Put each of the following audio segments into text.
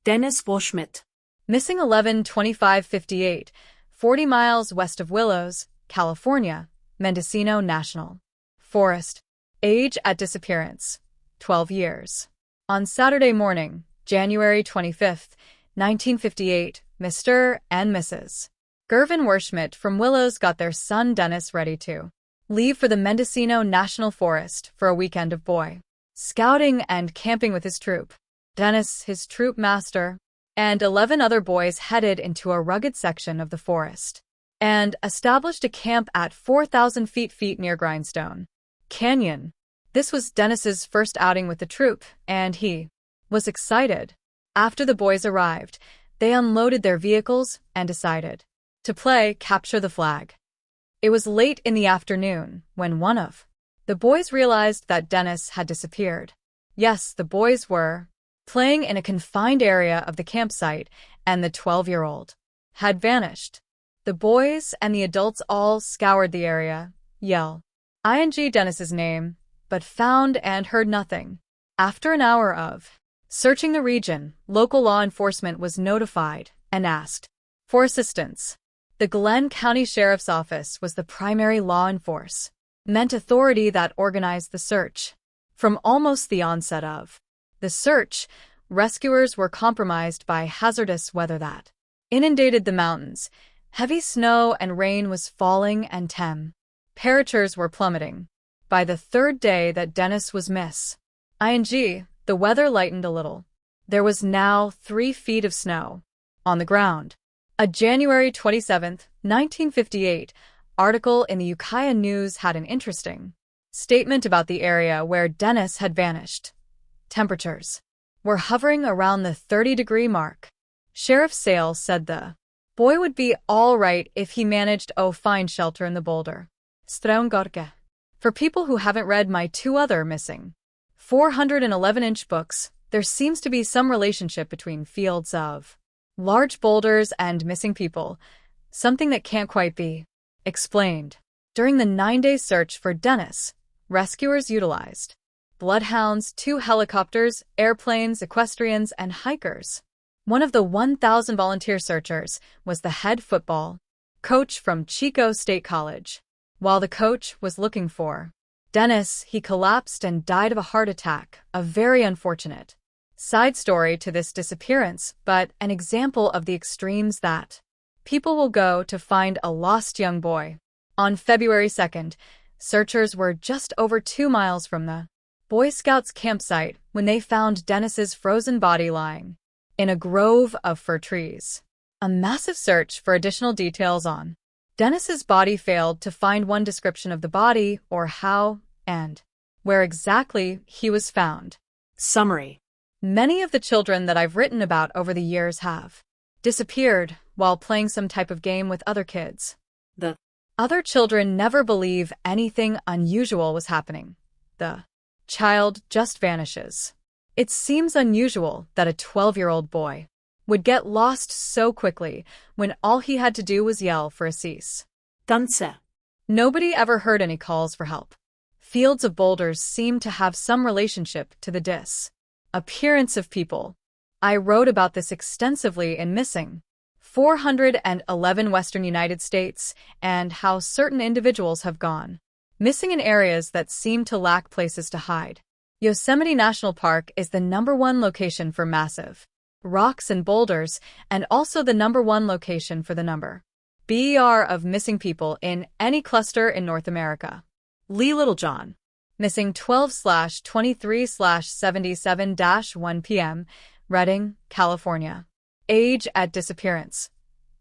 Dennis Washmit. Missing 11/25/58, 40 miles west of Willows, California, Mendocino National Forest. Age at disappearance, 12 years. On Saturday morning, January 25, 1958, Mr. and Mrs. Gervin Washmit from Willows got their son Dennis ready to leave for the Mendocino National Forest for a weekend of boy scouting and camping with his troop. Dennis, his troop master, and 11 other boys headed into a rugged section of the forest and established a camp at 4,000 feet near Grindstone Canyon. This was Dennis's first outing with the troop, and he was excited. After the boys arrived, they unloaded their vehicles and decided to play capture the flag. It was late in the afternoon when one of the boys realized that Dennis had disappeared. Yes, the boys were playing in a confined area of the campsite, and the 12-year-old had vanished. The boys and the adults all scoured the area, yell ing Dennis's name, but found and heard nothing. After an hour of searching the region, local law enforcement was notified and asked for assistance. The Glenn County Sheriff's Office was the primary law enforcement authority that organized the search. From almost the onset of the search, rescuers were compromised by hazardous weather that inundated the mountains. Heavy snow and rain was falling and temperatures were plummeting. By the third day that Dennis was missing, the weather lightened a little. There was now 3 feet of snow on the ground. A January 27, 1958, article in the Ukiah News had an interesting statement about the area where Dennis had vanished. Temperatures were hovering around the 30-degree mark. Sheriff Sales said the boy would be all right if he managed to find shelter in the boulder. Strongorke. For people who haven't read my 2 other missing 411-inch books, there seems to be some relationship between fields of large boulders and missing people, something that can't quite be explained. During the 9-day search for Dennis, rescuers utilized bloodhounds, 2 helicopters, airplanes, equestrians, and hikers. One of the 1,000 volunteer searchers was the head football coach from Chico State College. While the coach was looking for Dennis, he collapsed and died of a heart attack, a very unfortunate side story to this disappearance, but an example of the extremes that people will go to find a lost young boy. On February 2nd, searchers were just over 2 miles from the Boy Scouts campsite when they found Dennis's frozen body lying in a grove of fir trees. A massive search for additional details on Dennis's body failed to find one description of the body or how and where exactly he was found. Summary. Many of the children that I've written about over the years have disappeared while playing some type of game with other kids. The other children never believe anything unusual was happening. The child just vanishes. It seems unusual that a 12-year-old boy would get lost so quickly when all he had to do was yell for a cease. Danse. Nobody ever heard any calls for help. Fields of boulders seem to have some relationship to the disappearance of people. I wrote about this extensively in Missing 411 Western United States and how certain individuals have gone missing in areas that seem to lack places to hide. Yosemite National Park is the #1 location for massive rocks and boulders, and also the #1 location for the number BER of missing people in any cluster in North America. Lee Littlejohn. Missing 12/23/77-1 p.m., Redding, California. Age at disappearance,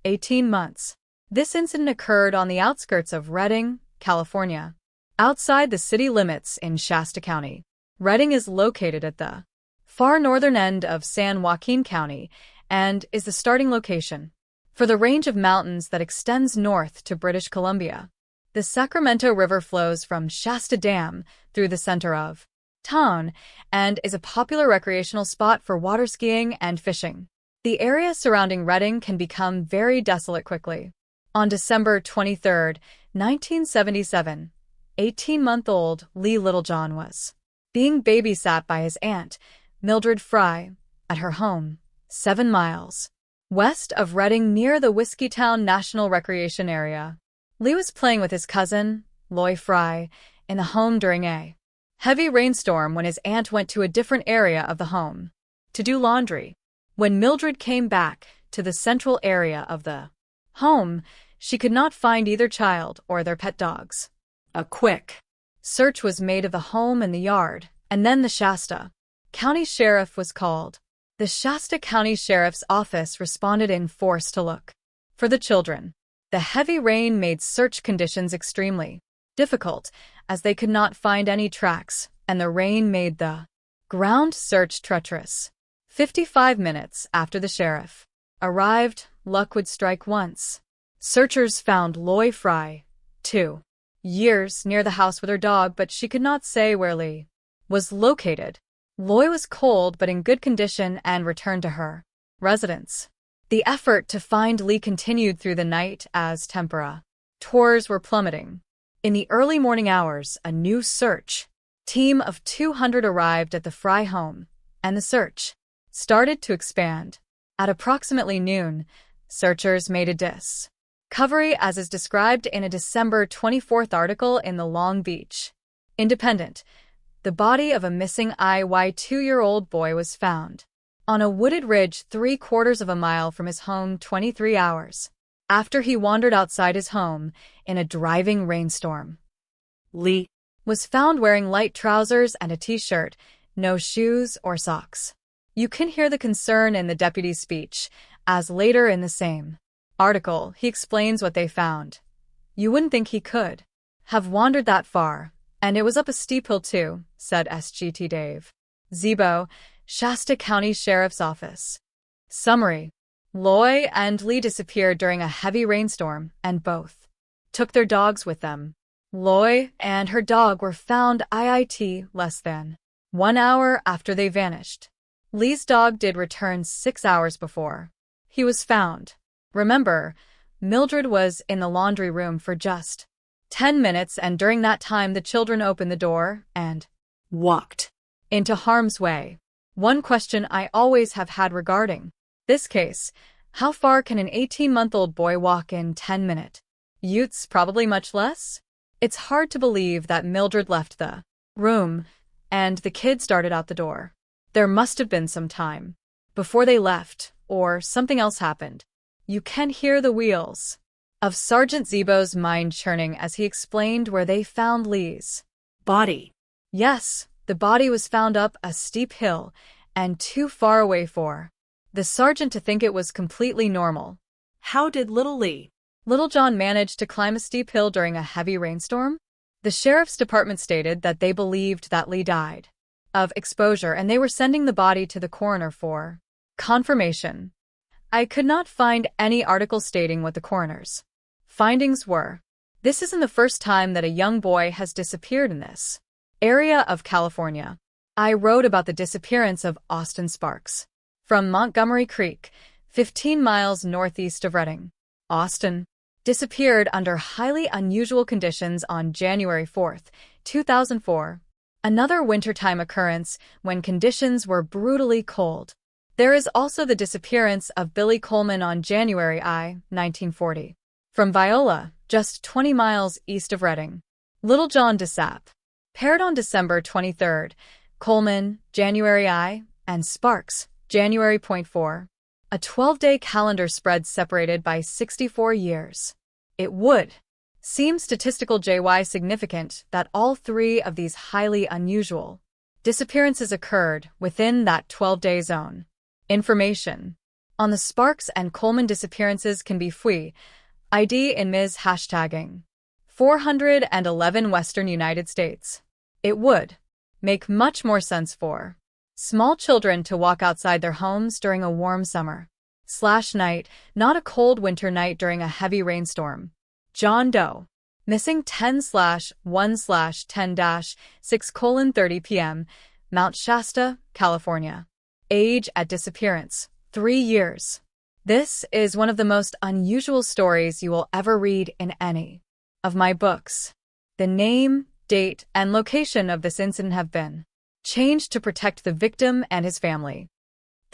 18 months. This incident occurred on the outskirts of Redding, California, outside the city limits in Shasta County. Redding is located at the far northern end of San Joaquin County and is the starting location for the range of mountains that extends north to British Columbia. The Sacramento River flows from Shasta Dam through the center of town and is a popular recreational spot for water skiing and fishing. The area surrounding Redding can become very desolate quickly. On December 23, 1977, 18-month-old Lee Littlejohn was being babysat by his aunt, Mildred Fry, at her home, 7 miles west of Redding near the Whiskeytown National Recreation Area. Lee was playing with his cousin, Loy Fry, in the home during a heavy rainstorm when his aunt went to a different area of the home to do laundry. When Mildred came back to the central area of the home, she could not find either child or their pet dogs. A quick search was made of the home and the yard, and then the Shasta County Sheriff was called. The Shasta County Sheriff's Office responded in force to look for the children. The heavy rain made search conditions extremely difficult, as they could not find any tracks, and the rain made the ground search treacherous. 55 minutes after the sheriff arrived, luck would strike once. Searchers found Loy Fry, 2 years, near the house with her dog, but she could not say where Lee was located. Loy was cold but in good condition and returned to her residence. The effort to find Lee continued through the night as temperatures were plummeting. In the early morning hours, a new search team of 200 arrived at the Fry home, and the search started to expand. At approximately noon, searchers made a discovery, as is described in a December 24th article in the Long Beach Independent. The body of a missing IY 2-year-old boy was found on a wooded ridge 3/4 of a mile from his home 23 hours after he wandered outside his home in a driving rainstorm. Lee was found wearing light trousers and a t-shirt, no shoes or socks. You can hear the concern in the deputy's speech, as later in the same article he explains what they found. You wouldn't think he could have wandered that far, and it was up a steep hill too, said SGT Dave Zebo, Shasta County Sheriff's Office. Summary: Loy and Lee disappeared during a heavy rainstorm, and both took their dogs with them. Loy and her dog were found IIT less than 1 hour after they vanished. Lee's dog did return 6 hours before he was found. Remember, Mildred was in the laundry room for just 10 minutes, and during that time the children opened the door and walked into harm's way. One question I always have had regarding this case: how far can an 18-month-old boy walk in 10 minutes? Youths probably much less? It's hard to believe that Mildred left the room and the kid started out the door. There must have been some time before they left, or something else happened. You can hear the wheels of Sergeant Zebo's mind churning as he explained where they found Lee's body. Yes, the body was found up a steep hill and too far away for the sergeant to think it was completely normal. How did little Lee? Little John managed to climb a steep hill during a heavy rainstorm? The sheriff's department stated that they believed that Lee died of exposure, and they were sending the body to the coroner for confirmation. I could not find any article stating what the coroner's findings were. This isn't the first time that a young boy has disappeared in this area of California. I wrote about the disappearance of Austin Sparks from Montgomery Creek, 15 miles northeast of Redding. Austin disappeared under highly unusual conditions on January 4, 2004. Another wintertime occurrence when conditions were brutally cold. There is also the disappearance of Billy Coleman on January 1940. From Viola, just 20 miles east of Redding. Little John disappeared on December 23rd, Coleman, January and Sparks, January 4. A 12-day calendar spread separated by 64 years. It would seem statistical JY significant that all three of these highly unusual disappearances occurred within that 12-day zone. Information on the Sparks and Coleman disappearances can be free. ID in Ms. hashtagging 411 Western United States. It would make much more sense for small children to walk outside their homes during a warm summer/night, not a cold winter night during a heavy rainstorm. John Doe. Missing 10/1/10-6:30 p.m., Mount Shasta, California. Age at disappearance, 3 years. This is one of the most unusual stories you will ever read in any of my books. The name, date, and location of this incident have been changed to protect the victim and his family.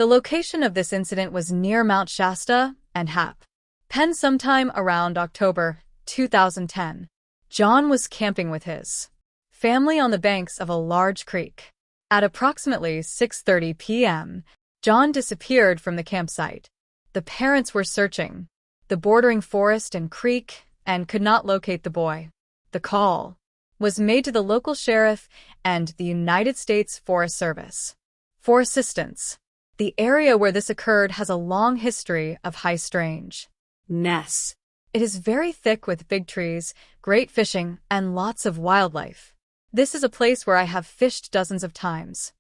The location of this incident was near Mount Shasta and Hap. Penn sometime around October 2010. John was camping with his family on the banks of a large creek. At approximately 6:30 p.m., John disappeared from the campsite. The parents were searching the bordering forest and creek and could not locate the boy. The call was made to the local sheriff and the United States Forest Service for assistance. The area where this occurred has a long history of high strangeness. It is very thick with big trees, great fishing, and lots of wildlife. This is a place where I have fished dozens of times.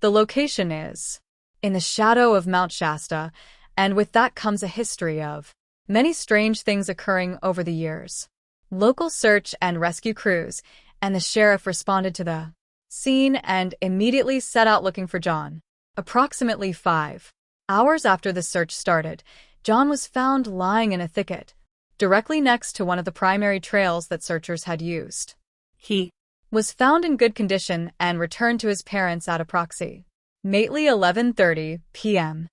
The location is in the shadow of Mount Shasta, and with that comes a history of many strange things occurring over the years. Local search and rescue crews and the sheriff responded to the scene and immediately set out looking for John. Approximately 5 hours after the search started, John was found lying in a thicket, directly next to one of the primary trails that searchers had used. He was found in good condition and returned to his parents at approximately 11:30 p.m.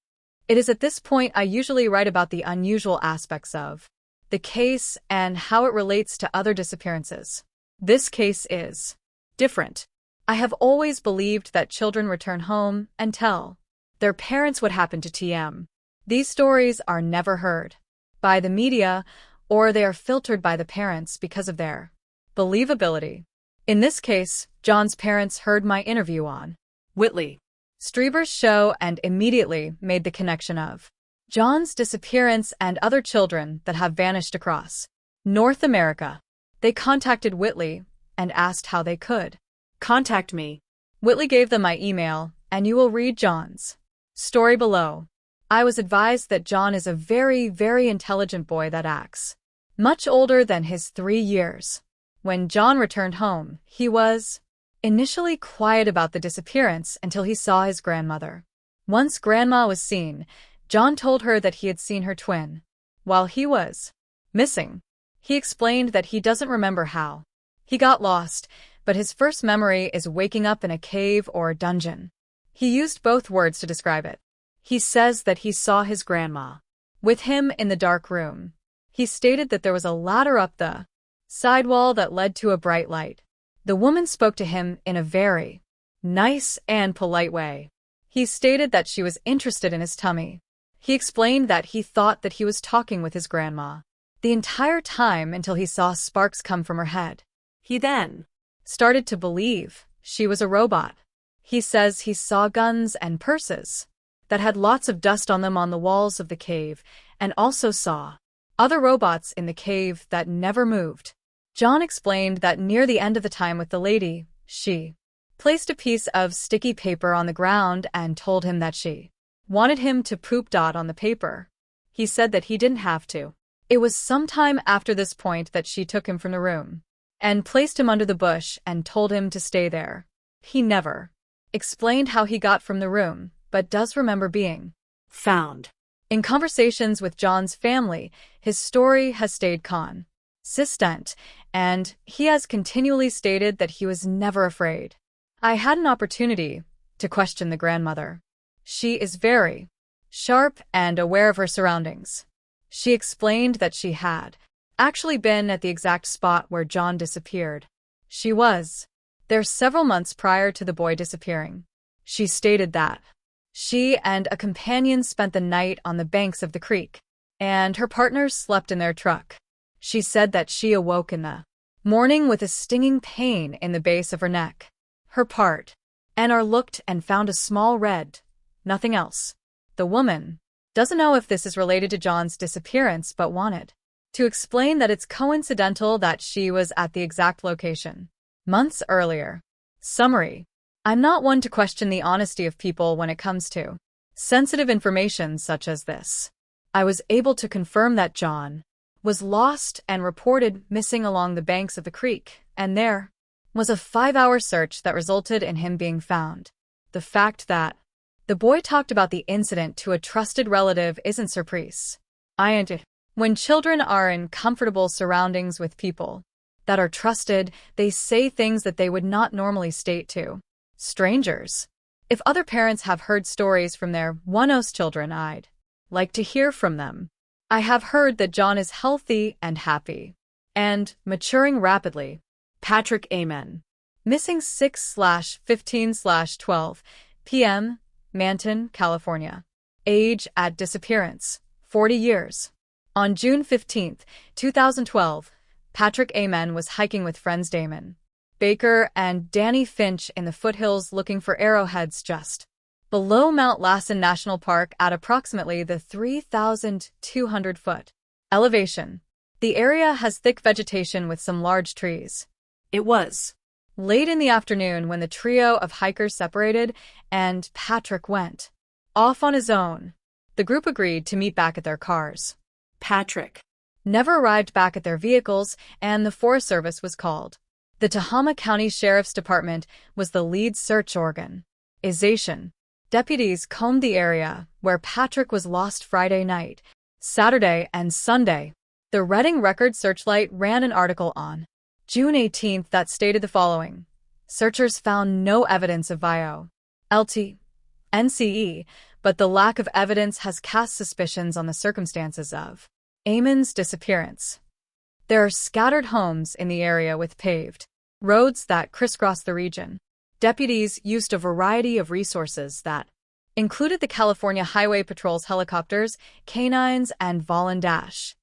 It is at this point I usually write about the unusual aspects of the case and how it relates to other disappearances. This case is different. I have always believed that children return home and tell their parents what happened to TM. These stories are never heard by the media, or they are filtered by the parents because of their believability. In this case, John's parents heard my interview on Whitley Strieber's show and immediately made the connection of John's disappearance and other children that have vanished across North America. They contacted Whitley and asked how they could contact me. Whitley gave them my email, and you will read John's story below. I was advised that John is a very, very intelligent boy that acts much older than his 3 years. When John returned home, he was initially quiet about the disappearance until he saw his grandmother. Once Grandma was seen, John told her that he had seen her twin while he was missing. He explained that he doesn't remember how he got lost, but his first memory is waking up in a cave or dungeon. He used both words to describe it. He says that he saw his grandma with him in the dark room. He stated that there was a ladder up the sidewall that led to a bright light. The woman spoke to him in a very nice and polite way. He stated that she was interested in his tummy. He explained that he thought that he was talking with his grandma the entire time until he saw sparks come from her head. He then started to believe she was a robot. He says he saw guns and purses that had lots of dust on them on the walls of the cave, and also saw other robots in the cave that never moved. John explained that near the end of the time with the lady, she placed a piece of sticky paper on the ground and told him that she wanted him to poop dot on the paper. He said that he didn't have to. It was sometime after this point that she took him from the room and placed him under the bush and told him to stay there. He never explained how he got from the room, but does remember being found. In conversations with John's family, his story has stayed consistent, and he has continually stated that he was never afraid. I had an opportunity to question the grandmother. She is very sharp and aware of her surroundings. She explained that she had actually been at the exact spot where John disappeared. She was there several months prior to the boy disappearing. She stated that she and a companion spent the night on the banks of the creek, and her partners slept in their truck. She said that she awoke in the morning with a stinging pain in the base of her neck. Her part and looked and found a small red, nothing else. The woman doesn't know if this is related to John's disappearance but wanted to explain that it's coincidental that she was at the exact location months earlier. Summary: I'm not one to question the honesty of people when it comes to sensitive information such as this. I was able to confirm that John was lost and reported missing along the banks of the creek, and there was a 5-hour search that resulted in him being found. The fact that the boy talked about the incident to a trusted relative isn't surprise. When children are in comfortable surroundings with people that are trusted, they say things that they would not normally state to strangers. If other parents have heard stories from their one-os children, I'd like to hear from them. I have heard that John is healthy and happy and maturing rapidly. Patrick Amen. Missing 6/15/12 p.m., Manton, California. Age at disappearance, 40 years. On June 15, 2012, Patrick Amen was hiking with friends Damon Baker and Danny Finch in the foothills looking for arrowheads just below Mount Lassen National Park at approximately the 3,200-foot elevation. The area has thick vegetation with some large trees. It was late in the afternoon when the trio of hikers separated and Patrick went off on his own. The group agreed to meet back at their cars. Patrick never arrived back at their vehicles, and the Forest Service was called. The Tehama County Sheriff's Department was the lead search organization. Deputies combed the area where Patrick was lost Friday night, Saturday, and Sunday. The Reading Record Searchlight ran an article on June 18 that stated the following: searchers found no evidence of NCE, but the lack of evidence has cast suspicions on the circumstances of Amen's disappearance. There are scattered homes in the area with paved roads that crisscross the region. Deputies used a variety of resources that included the California Highway Patrol's helicopters, canines, and volunteers,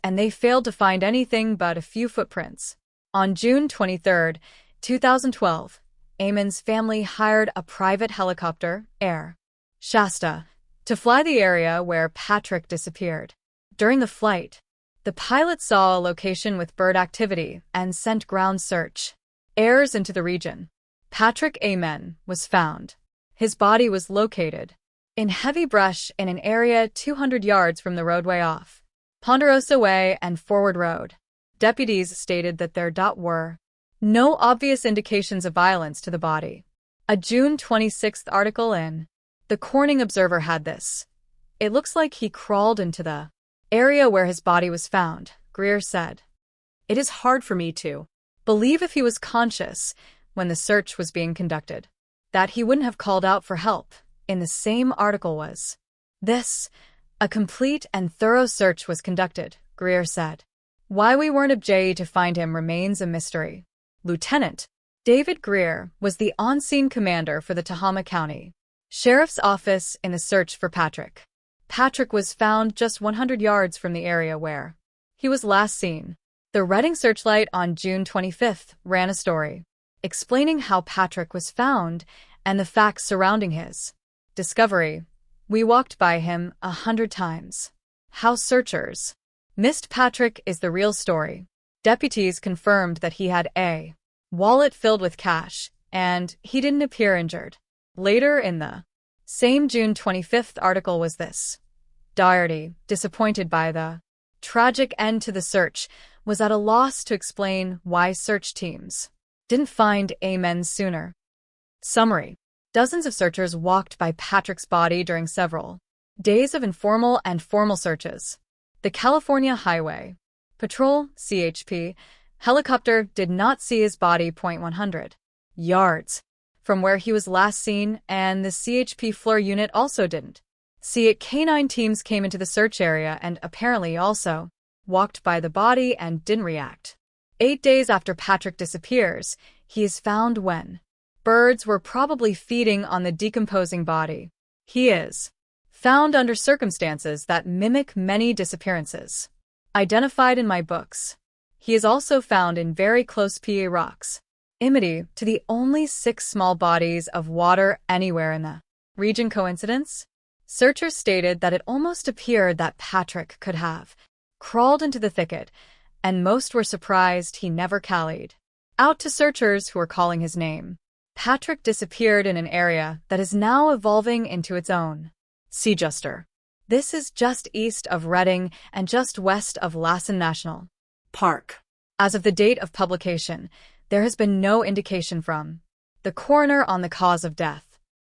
and they failed to find anything but a few footprints. On June 23, 2012, Amen's family hired a private helicopter, Air Shasta, to fly the area where Patrick disappeared. During the flight, the pilot saw a location with bird activity and sent ground search airs into the region. Patrick Amen was found. His body was located in heavy brush in an area 200 yards from the roadway off Ponderosa Way and Forward Road. Deputies stated that there were no obvious indications of violence to the body. A June 26 article in The Corning Observer had this: "It looks like he crawled into the area where his body was found," Greer said. "It is hard for me to believe if he was conscious when the search was being conducted, that he wouldn't have called out for help." In the same article was this: "A complete and thorough search was conducted," Greer said. "Why we weren't able to find him remains a mystery." Lieutenant David Greer was the on-scene commander for the Tehama County Sheriff's Office in the search for Patrick. Patrick was found just 100 yards from the area where he was last seen. The Reading Searchlight on June 25 ran a story explaining how Patrick was found and the facts surrounding his discovery. "We walked by him 100 times. How searchers missed Patrick is the real story." Deputies confirmed that he had a wallet filled with cash, and he didn't appear injured. Later in the same June 25 article was this: Doherty, disappointed by the tragic end to the search, was at a loss to explain why search teams didn't find Amen sooner. Summary: dozens of searchers walked by Patrick's body during several days of informal and formal searches. The California Highway Patrol (CHP) helicopter did not see his body 100 yards from where he was last seen, and the CHP floor unit also didn't see it. Canine teams came into the search area and apparently also walked by the body and didn't react. 8 days after Patrick disappears, he is found when birds were probably feeding on the decomposing body. He is found under circumstances that mimic many disappearances identified in my books. He is also found in very close PA rocks, proximity to the only 6 small bodies of water anywhere in the region. Coincidence? Searchers stated that it almost appeared that Patrick could have crawled into the thicket, and most were surprised he never callied out to searchers who were calling his name. Patrick disappeared in an area that is now evolving into its own Seajuster. This is just east of Reading and just west of Lassen National Park. As of the date of publication, there has been no indication from the coroner on the cause of death.